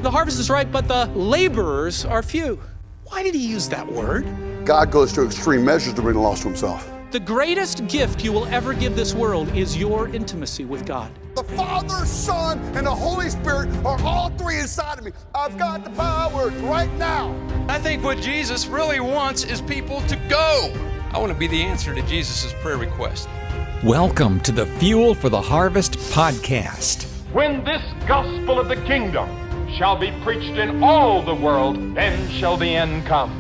The harvest is ripe, but the laborers are few. Why did he use that word? God goes to extreme measures to bring the lost to himself. The greatest gift you will ever give this world is your intimacy with God. The Father, Son, and the Holy Spirit are all three inside of me. I've got the power right now. I think what Jesus really wants is people to go. I want to be the answer to Jesus' prayer request. Welcome to the Fuel for the Harvest podcast. When this gospel of the kingdom shall be preached in all the world, then shall the end come.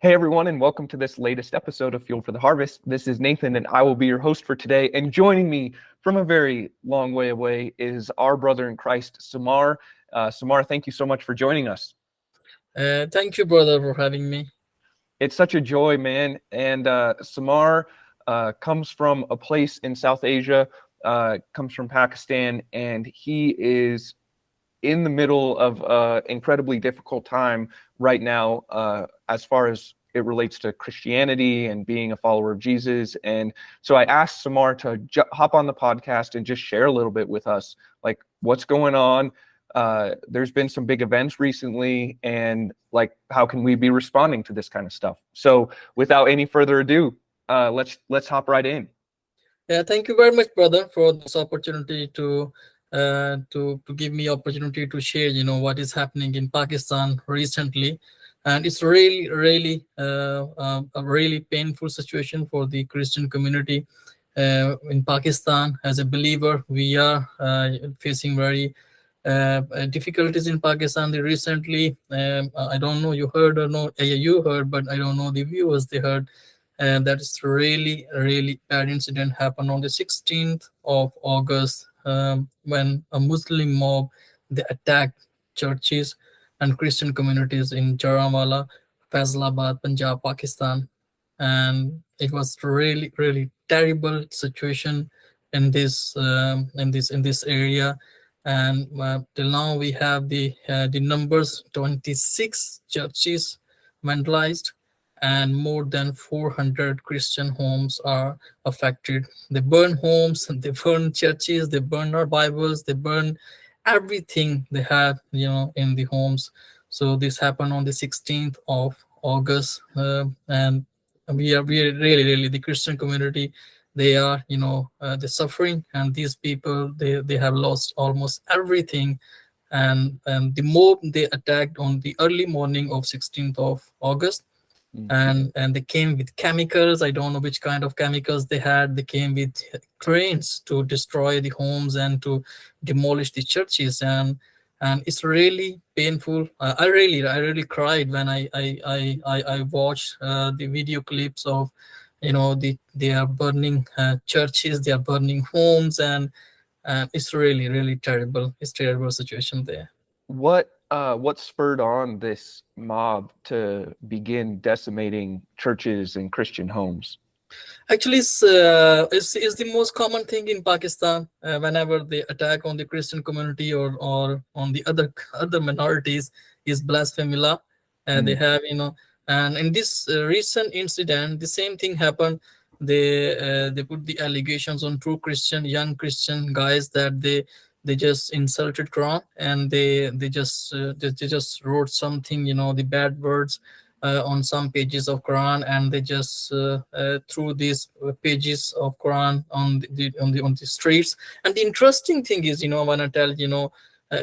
Hey everyone, and welcome to this latest episode of Fuel for the Harvest. This is Nathan, and I will be your host for today. And joining me from a very long way away is our brother in Christ, Samar. Samar, thank you so much for joining us. Thank you, brother, for having me. It's such a joy, man. And Samar comes from a place in South Asia, comes from Pakistan, and he is in the middle of an incredibly difficult time right now as far as it relates to Christianity and being a follower of Jesus. And so I asked Samar to hop on the podcast and just share a little bit with us, like what's going on. There's been some big events recently, and like how can we be responding to this kind of stuff? So without any further ado, let's hop right in. Yeah, thank you very much, brother, for this opportunity to give me opportunity to share, what is happening in Pakistan recently. And it's really a really painful situation for the Christian community in Pakistan. As a believer, we are facing very difficulties in Pakistan recently. I don't know you heard or not. You heard, but I don't know the viewers they heard. And that is really bad incident happened on the 16th of August when a Muslim mob they attacked churches and Christian communities in Jaramwala, Faisalabad, Punjab, Pakistan. And it was really terrible situation in this area. And till now we have the numbers 26 churches vandalized, and more than 400 Christian homes are affected. They burn homes, they burn churches, they burn our Bibles, they burn everything they have, in the homes. So this happened on the 16th of August, and we are really the Christian community. They are, they're suffering, and these people they have lost almost everything. And the mob they attacked on the early morning of 16th of August. And they came with chemicals. I don't know which kind of chemicals they had. They came with cranes to destroy the homes and to demolish the churches. And it's really painful. I really cried when I watched the video clips of, they are burning churches, they are burning homes, and it's really terrible. It's terrible situation there. What spurred on this mob to begin decimating churches and Christian homes? Actually, it's the most common thing in Pakistan. Whenever they attack on the Christian community or on the other minorities, is blasphemy law. They have, and in this recent incident, the same thing happened. They put the allegations on two young Christian guys that they just insulted Quran, and they just wrote something, the bad words on some pages of Quran, and they just threw these pages of Quran on the streets. And the interesting thing is, I want to tell,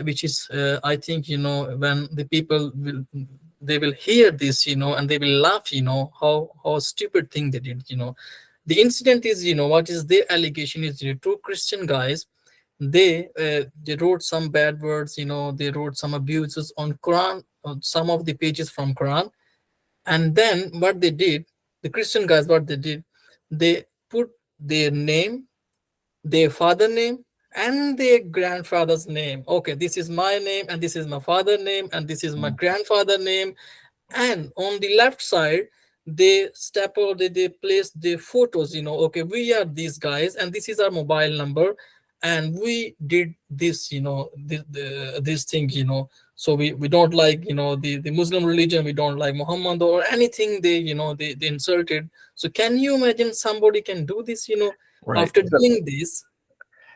which is I think, when the people will hear this, and they will laugh, how stupid thing they did. The incident is, what is their allegation is, two Christian guys. They wrote some bad words, they wrote some abuses on Quran, on some of the pages from Quran. And then what they did, the Christian guys, they put their name, their father name, and their grandfather's name. Okay, this is my name, and this is my father's name, and this is my grandfather's name. And on the left side, they place their photos, okay, we are these guys, and this is our mobile number. and we did this, this thing, so we don't like, the Muslim religion, we don't like Muhammad or anything they, they insulted. So can you imagine somebody can do this, Right. after So doing this?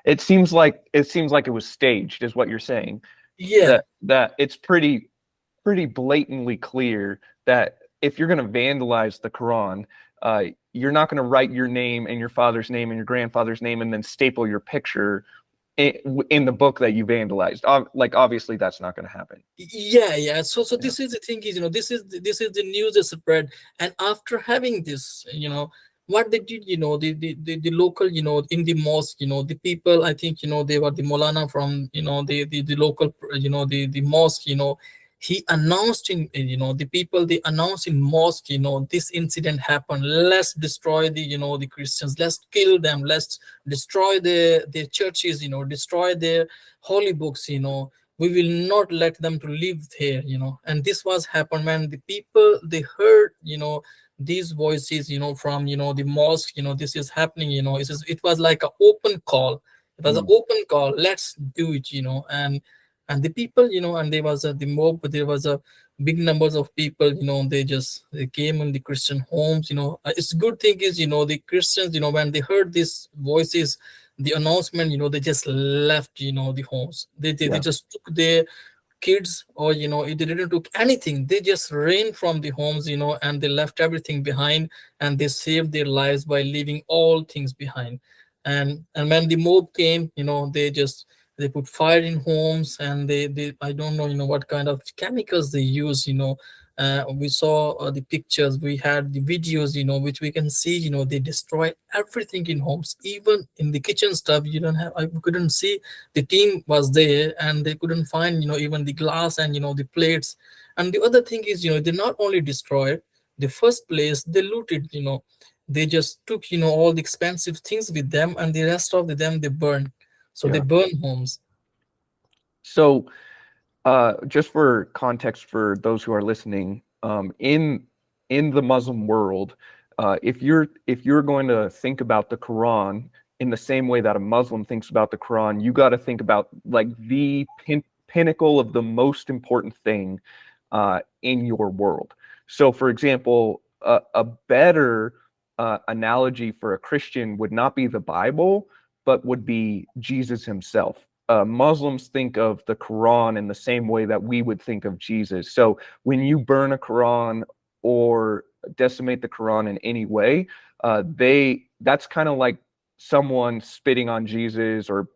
it seems like it was staged, is what you're saying. Yeah. That it's pretty blatantly clear that if you're going to vandalize the Quran, you're not going to write your name and your father's name and your grandfather's name and then staple your picture in the book that you vandalized. Like, obviously that's not going to happen. Yeah. So this is the thing is, this is the news that spread. And after having this, what they did, the local, in the mosque, the people, I think, they were the Molana from, the local, the mosque, he announced in, the people, they announced in mosque, this incident happened, let's destroy the, the Christians, let's kill them, let's destroy their churches, destroy their holy books, we will not let them to live here, and this was happened when the people, they heard, these voices, from, the mosque, this is happening, it was like an open call. It was an open call, let's do it, and the people, and there was the mob, there was a big numbers of people, they came in the Christian homes, it's good thing is, the Christians, when they heard these voices, the announcement, they just left, the homes. They just took their kids, or they didn't took anything, they just ran from the homes, and they left everything behind, and they saved their lives by leaving all things behind. And when the mob came, they put fire in homes, and they I don't know, what kind of chemicals they use, we saw the pictures, we had the videos, which we can see, they destroy everything in homes, even in the kitchen stuff. You don't have, I couldn't see, the team was there, and they couldn't find, even the glass and, the plates. And the other thing is, they not only destroyed the first place, they looted, they just took, all the expensive things with them, and the rest of them they burned. So they burn homes. So just for context for those who are listening, in the Muslim world, if you're going to think about the Quran in the same way that a Muslim thinks about the Quran, you got to think about like the pinnacle of the most important thing in your world. So, for example, a better analogy for a Christian would not be the Bible, but would be Jesus himself. Muslims think of the Quran in the same way that we would think of Jesus. So when you burn a Quran or decimate the Quran in any way, that's kind of like someone spitting on Jesus or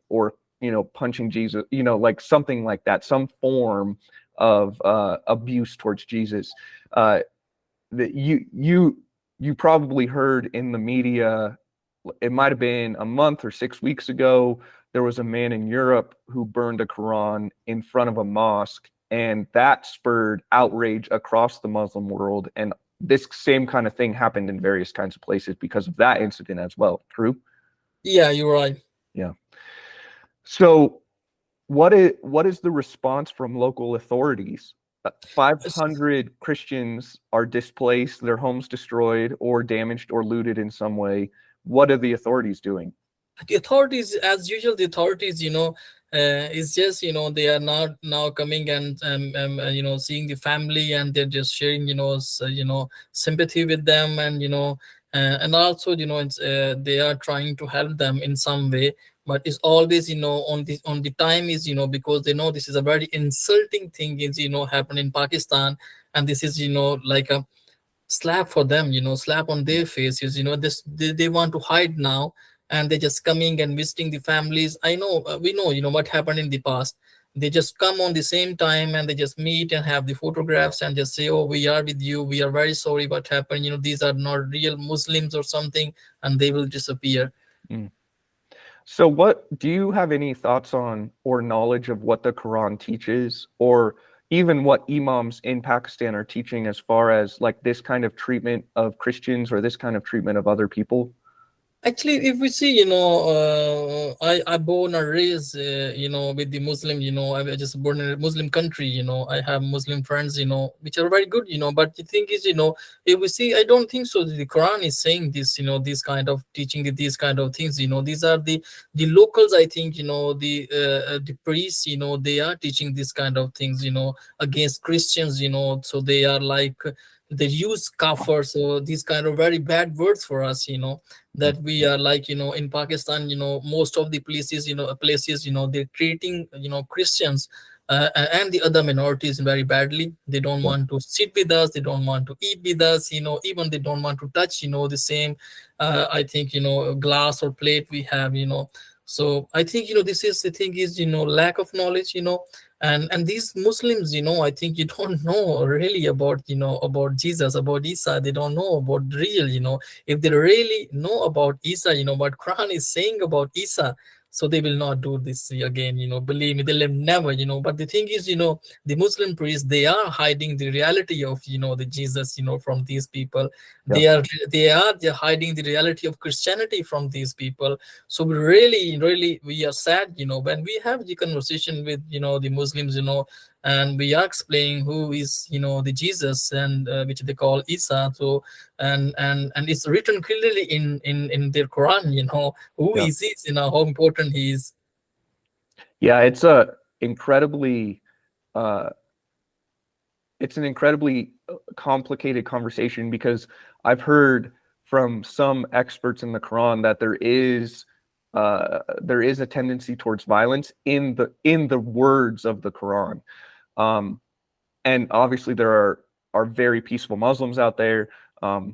punching Jesus, like something like that, some form of abuse towards Jesus. That you probably heard in the media, it might have been a month or 6 weeks ago, there was a man in Europe who burned a Quran in front of a mosque, and that spurred outrage across the Muslim world. And this same kind of thing happened in various kinds of places because of that incident as well. True? Yeah, you're right. Yeah. So what is the response from local authorities? 500 Christians are displaced, their homes destroyed or damaged or looted in some way. What are the authorities doing? The authorities, as usual, the authorities, is just, they are not now coming and seeing the family, and they're just sharing, sympathy with them, and and also, it's they are trying to help them in some way. But it's always, on the time is, because they know this is a very insulting thing is, happen in Pakistan, and this is, like a slap for them, slap on their faces, this they want to hide now, and they're just coming and visiting the families. I know, we know, what happened in the past. They just come on the same time, and they just meet and have the photographs and just say, oh, we are with you, we are very sorry what happened, these are not real Muslims or something, and they will disappear. So what do you have any thoughts on or knowledge of what the Quran teaches, or even what imams in Pakistan are teaching as far as like this kind of treatment of Christians or this kind of treatment of other people? Actually, if we see, I born and raised, with the Muslim, I was just born in a Muslim country, I have Muslim friends, which are very good, but the thing is, if we see, I don't think so. The Quran is saying this, this kind of teaching, these kind of things, these are the locals, I think, the priests, they are teaching this kind of things, against Christians, so they are like, they use kafir, so these kind of very bad words for us, that we are like, in Pakistan, most of the places, they're treating, Christians, and the other minorities very badly. They don't Yeah. want to sit with us, they don't want to eat with us, even they don't want to touch, the same, I think, glass or plate we have, so I think, this is the thing is, lack of knowledge, and these Muslims, I think you don't know really about, about Jesus, about Isa. They don't know about real, if they really know about Isa, what Quran is saying about Isa, so they will not do this again, believe me, they'll never, but the thing is, the Muslim priests, they are hiding the reality of, the Jesus, from these people. Yeah. They're hiding the reality of Christianity from these people. So we really, really, we are sad, when we have the conversation with, the Muslims, and we are explaining who is, the Jesus, and which they call Isa. So and it's written clearly in their Quran, who Yeah. is he, how important he is. Yeah, it's a incredibly uh it's an incredibly complicated conversation, because I've heard from some experts in the Quran that there is a tendency towards violence in the words of the Quran. And obviously there are very peaceful Muslims out there.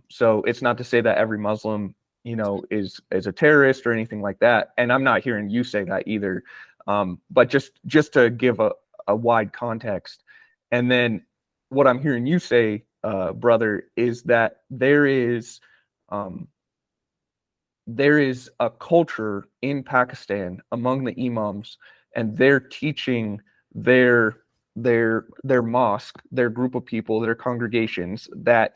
So it's not to say that every Muslim, is a terrorist or anything like that. And I'm not hearing you say that either. But just to give a wide context. And then what I'm hearing you say, brother, is that there is a culture in Pakistan among the imams, and they're teaching their mosque, their group of people, their congregations, that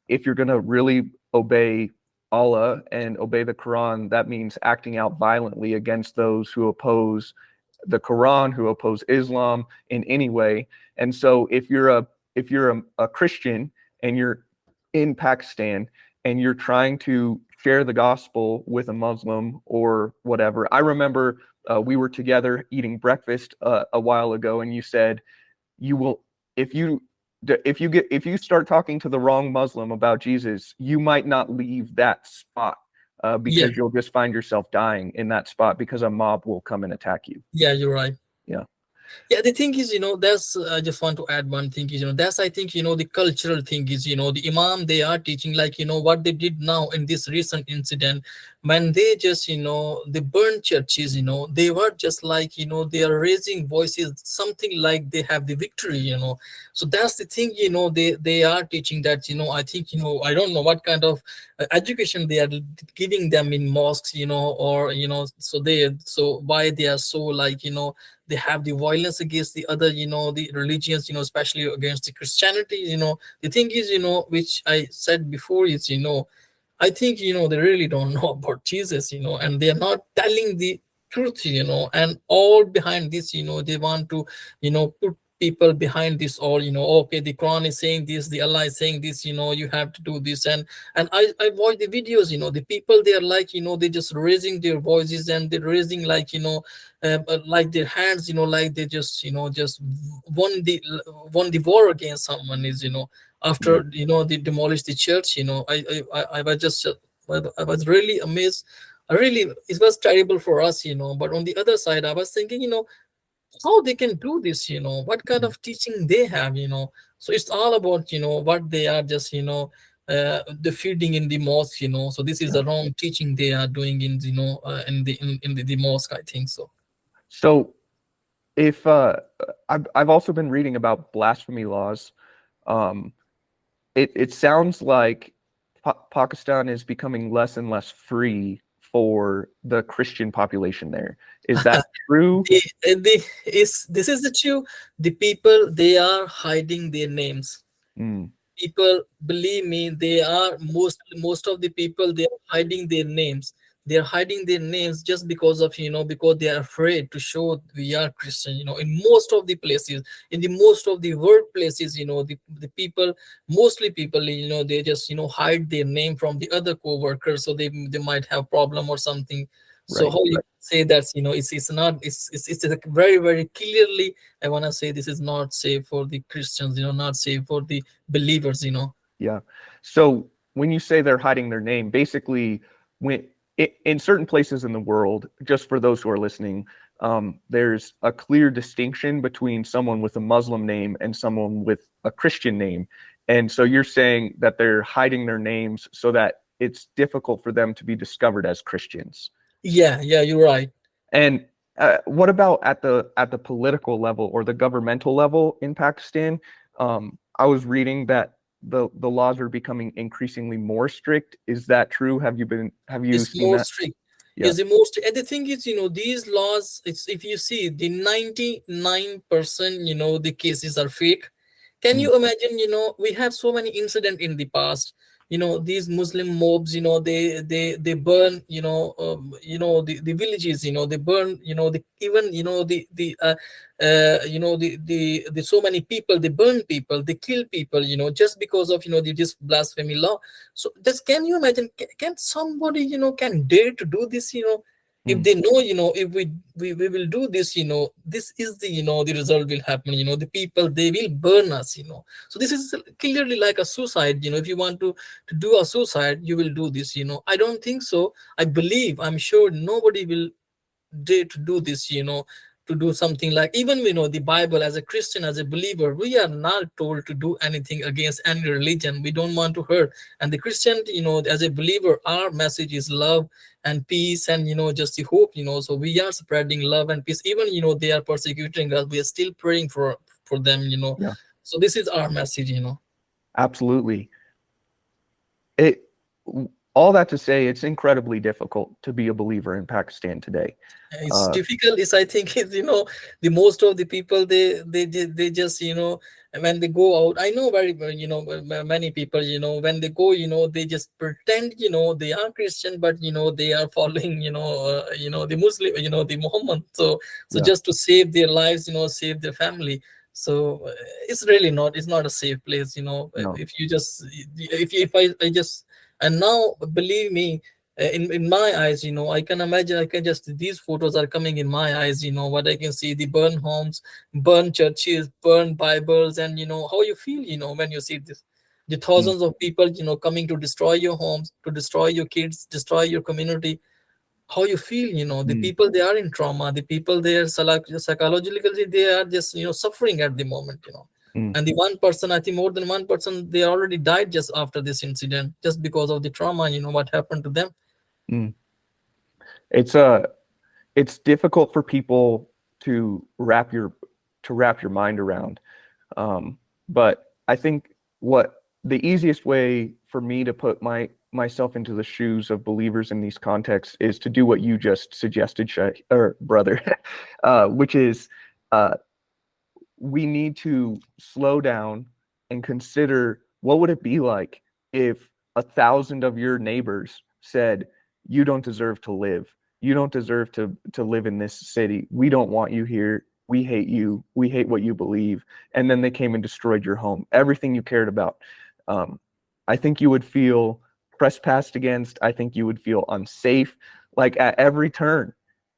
if you're going to really obey Allah and obey the Quran, that means acting out violently against those who oppose the Quran, who oppose Islam in any way. And so if you're a Christian and you're in Pakistan and you're trying to share the gospel with a Muslim or whatever, I remember we were together eating breakfast a while ago, and you said you will, if you start talking to the wrong Muslim about Jesus, you might not leave that spot Yeah, because you'll just find yourself dying in that spot because a mob will come and attack you. yeah, you're right. Yeah. Yeah, the thing is, that's, I just want to add one thing is, that's, I think, the cultural thing is, the Imam, they are teaching, like, what they did now in this recent incident, when they just, they burned churches, they were just like, they are raising voices, something like they have the victory, so that's the thing, they are teaching that, I think, I don't know what kind of education they are giving them in mosques, or, so why they are so, like, they have the violence against the other, the religions, especially against the Christianity, the thing is, which I said before is, I think, they really don't know about Jesus, and they're not telling the truth, and all behind this, they want to, put people behind this, all, okay, the Quran is saying this, the Allah is saying this, you have to do this, and I watch the videos, the people, they are like, they just raising their voices, and they're raising, like, like their hands, like they just, just won the war against someone, is, after, they demolished the church, I was just, I was really amazed. I really, it was terrible for us, but on the other side, I was thinking, how they can do this, what kind of teaching they have, so it's all about, what they are just, the feeding in the mosque, so this is the wrong teaching they are doing in, in the mosque, I think so. So if I've also been reading about blasphemy laws. It sounds like Pakistan is becoming less and less free for the Christian population there. Is that true? This is the true. The people, they are hiding their names. Mm. people, believe me, they are most of the people, they are hiding their names. They are hiding their names just because of, because they are afraid to show we are Christian. In most of the places, in the most of the workplaces, the people, mostly people, they just, hide their name from the other co-workers, so they might have problem or something. So Right. how you say that, it's not, it's like very, very clearly, I want to say this is not safe for the Christians, not safe for the believers. Yeah. So when you say they're hiding their name, basically, when in certain places in the world, just for those who are listening, there's a clear distinction between someone with a Muslim name and someone with a Christian name. And so you're saying that they're hiding their names so that it's difficult for them to be discovered as Christians. Yeah, you're right. And what about at the political level or the governmental level in Pakistan? I was reading that the laws are becoming increasingly more strict. Is that true? Have you It's seen more that? strict. Yeah. Is the most, and the thing is, these laws, it's, if you see, the 99%, the cases are fake. Can Mm, you imagine, we had so many incidents in the past, these Muslim mobs, they burn, the villages, they burn, the even, the so many people, they burn people, they kill people, just because of, this blasphemy law. So just, can you imagine, can somebody, can dare to do this, if mm, they know, if we will do this, this is the, the result will happen, the people, they will burn us, so this is clearly like a suicide. If you want to do a suicide, you will do this. I don't think so. I believe, I'm sure nobody will dare to do this, to do something like, even, the Bible, as a Christian, as a believer, we are not told to do anything against any religion. We don't want to hurt. And the Christian, as a believer, our message is love and peace, and, just the hope, so we are spreading love and peace. Even, they are persecuting us, we are still praying for them. yeah, So this is our message. absolutely. It all that to say, it's incredibly difficult to be a believer in Pakistan today. It's difficult, is, I think, is, the most of the people, they just, when they go out, I know very well, many people, when they go, they just pretend, they are Christian, but, they are following, the Muslim, the Muhammad. So Yeah, just to save their lives, save their family. So it's really not, it's not a safe place. no. If you just, if I just, and now, believe me, in my eyes, I can imagine, I can just, these photos are coming in my eyes, what I can see, the burn homes, burn churches, burn Bibles, and, how you feel, when you see this, the Mm, thousands of people, coming to destroy your homes, to destroy your kids, destroy your community. How you feel, the mm, people, they are in trauma, the people, they are psychologically, they are just, suffering at the moment. mm, And the one person, I think more than one person, they already died just after this incident, just because of the trauma, what happened to them. mm. It's it's difficult for people to wrap your mind around. But I think what the easiest way for me to put myself into the shoes of believers in these contexts is to do what you just suggested, or brother, which is we need to slow down and consider what would it be like if 1,000 of your neighbors said, you don't deserve to live. You don't deserve to live in this city. We don't want you here. We hate you. We hate what you believe. And then they came and destroyed your home, everything you cared about. I think you would feel trespassed against. I think you would feel unsafe. Like at every turn,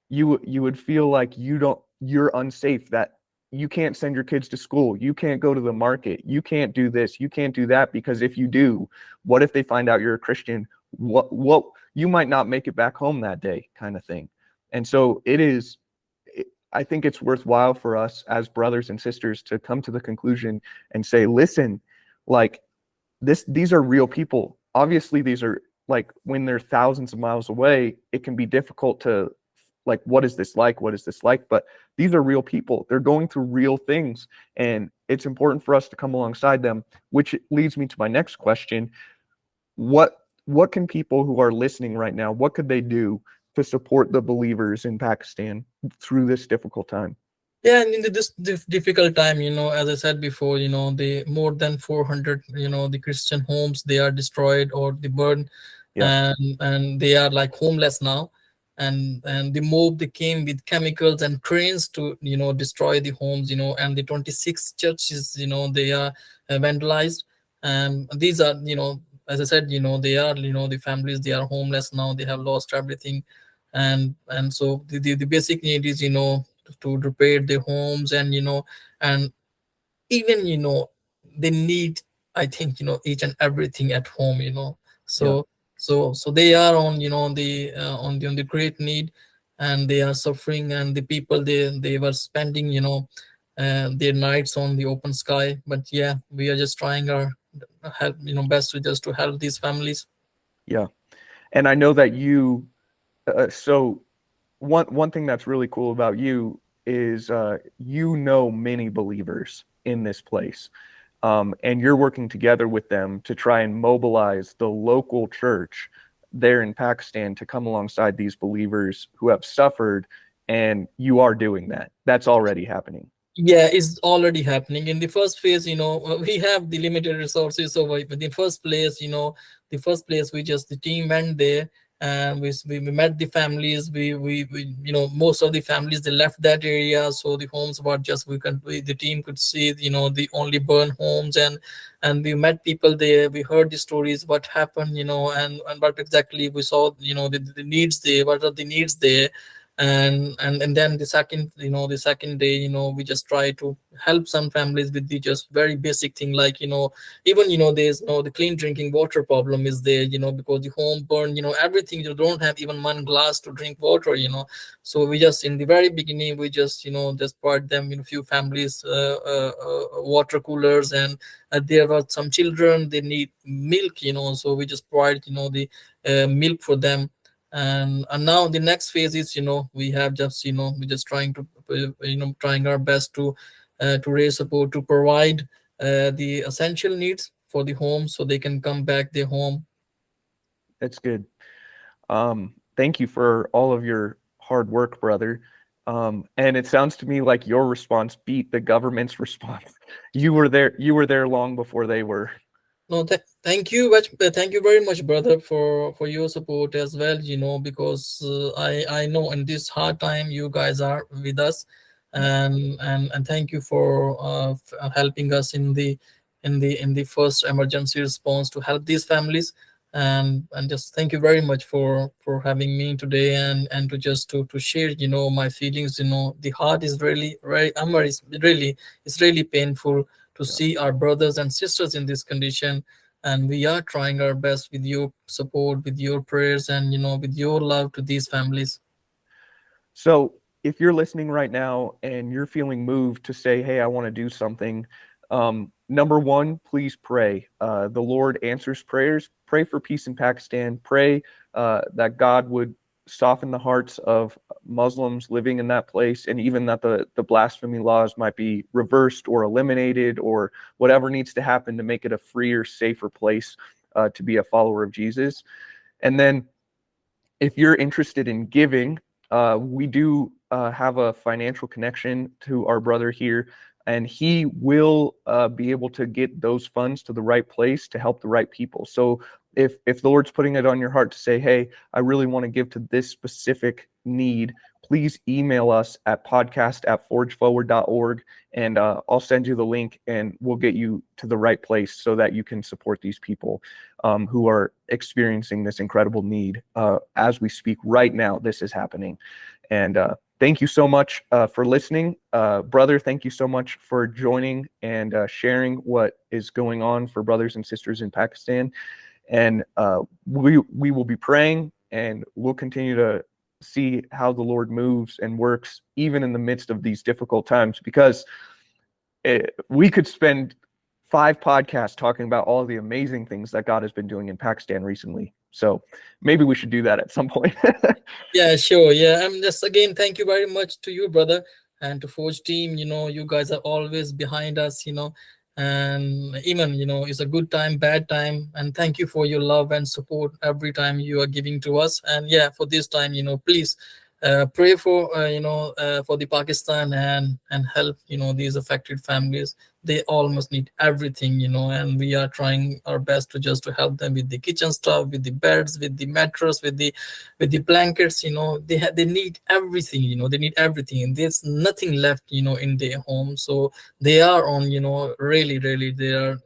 you would feel like you're unsafe, that you can't send your kids to school, you can't go to the market, you can't do this, you can't do that, because if you do, what if they find out you're a Christian? What you might not make it back home that day, kind of thing. And so I think it's worthwhile for us as brothers and sisters to come to the conclusion and say, listen, like these are real people. Obviously, these are, like, when they're thousands of miles away, it can be difficult to, like, what is this like? What is this like? But these are real people. They're going through real things. And it's important for us to come alongside them, which leads me to my next question. What can people who are listening right now, what could they do to support the believers in Pakistan through this difficult time? Yeah, and in this difficult time, as I said before, the more than 400, the Christian homes, they are destroyed or they burned, Yeah. and they are like homeless now, and the mob, they came with chemicals and cranes to destroy the homes, and the 26 churches, they are vandalized, and these are, as I said, they are, the families, they are homeless now, they have lost everything, and so the basic need is, to repair their homes, and and even they need, I think, each and everything at home, Yeah. so so they are on, on the great need, and they are suffering, and the people, they were spending, their nights on the open sky, but yeah, we are just trying our help, best to just to help these families. Yeah. And I know that you, so one thing that's really cool about you is you know many believers in this place, and you're working together with them to try and mobilize the local church there in Pakistan to come alongside these believers who have suffered, and you are doing that. That's already happening. Yeah, it's already happening. In the first phase, we have the limited resources. So in the first place, we just, the team went there, and we met the families. We most of the families, they left that area. So the homes were just, the team could see, the only burned homes, and we met people there. We heard the stories, what happened, and what exactly we saw, the needs there, what are the needs there, and then the second day, we just try to help some families with the just very basic thing, like, even, there's no, the clean drinking water problem is there, because the home burned, everything, you don't have even one glass to drink water, so we just, in the very beginning, we just, just brought them, few families, water coolers, and there were some children, they need milk, so we just provide, the milk for them. And now the next phase is, we have just, we're just trying to, trying our best to raise support, to provide the essential needs for the home, so they can come back their home. That's good. Thank you for all of your hard work, brother. And it sounds to me like your response beat the government's response. You were there. You were there long before they were. No, thank you very much, brother, for your support as well. Because I know in this hard time you guys are with us, and thank you for helping us in the first emergency response to help these families, and just thank you very much for having me today, and to just to share, my feelings. The heart is really, very, Amar, is really, it's really painful to Yeah. see our brothers and sisters in this condition, and we are trying our best with your support, with your prayers, and with your love to these families. So if you're listening right now and you're feeling moved to say, "Hey, I want to do something," number one, please pray. The Lord answers prayers. Pray for peace in Pakistan. Pray that God would soften the hearts of Muslims living in that place, and even that the blasphemy laws might be reversed or eliminated, or whatever needs to happen to make it a freer, safer place to be a follower of Jesus. And then if you're interested in giving, we do have a financial connection to our brother here, and he will be able to get those funds to the right place to help the right people. So if the Lord's putting it on your heart to say, "Hey, I really want to give to this specific need," please email us at podcast@forgeforward.org, and I'll send you the link, and we'll get you to the right place so that you can support these people who are experiencing this incredible need. As we speak right now, this is happening. And thank you so much for listening. Brother, thank you so much for joining and sharing what is going on for brothers and sisters in Pakistan. And we will be praying, and we'll continue to see how the Lord moves and works even in the midst of these difficult times, because we could spend 5 podcasts talking about all the amazing things that God has been doing in Pakistan recently. So maybe we should do that at some point. Yeah, sure. Yeah, I'm just, again, thank you very much to you, brother, and to Forge team. You guys are always behind us. And even, it's a good time, bad time, and thank you for your love and support every time you are giving to us. And yeah, for this time, please, pray for for the Pakistan and help these affected families. They almost need everything, and we are trying our best to just to help them with the kitchen stuff, with the beds, with the mattress, with the blankets. They need everything. They need everything, and there's nothing left in their home. So they are on really they are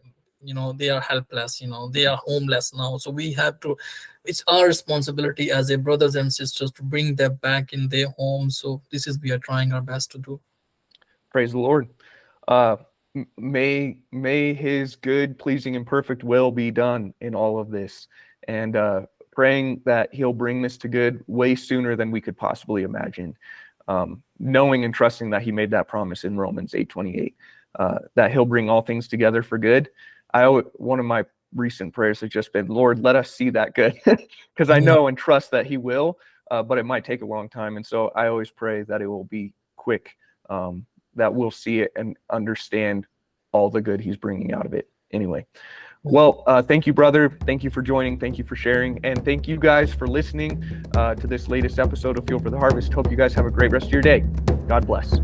they are helpless. They are homeless now. So we have to, it's our responsibility as a brothers and sisters to bring them back in their home. So this is, we are trying our best to do. Praise the Lord. May his good, pleasing, and perfect will be done in all of this, and praying that he'll bring this to good way sooner than we could possibly imagine, knowing and trusting that he made that promise in Romans 8:28, that he'll bring all things together for good. One of my recent prayers has just been, Lord, let us see that good, because I know and trust that he will, but it might take a long time. And so I always pray that it will be quick, that we'll see it and understand all the good he's bringing out of it. Anyway, well, thank you, brother. Thank you for joining. Thank you for sharing. And thank you guys for listening to this latest episode of Fuel for the Harvest. Hope you guys have a great rest of your day. God bless.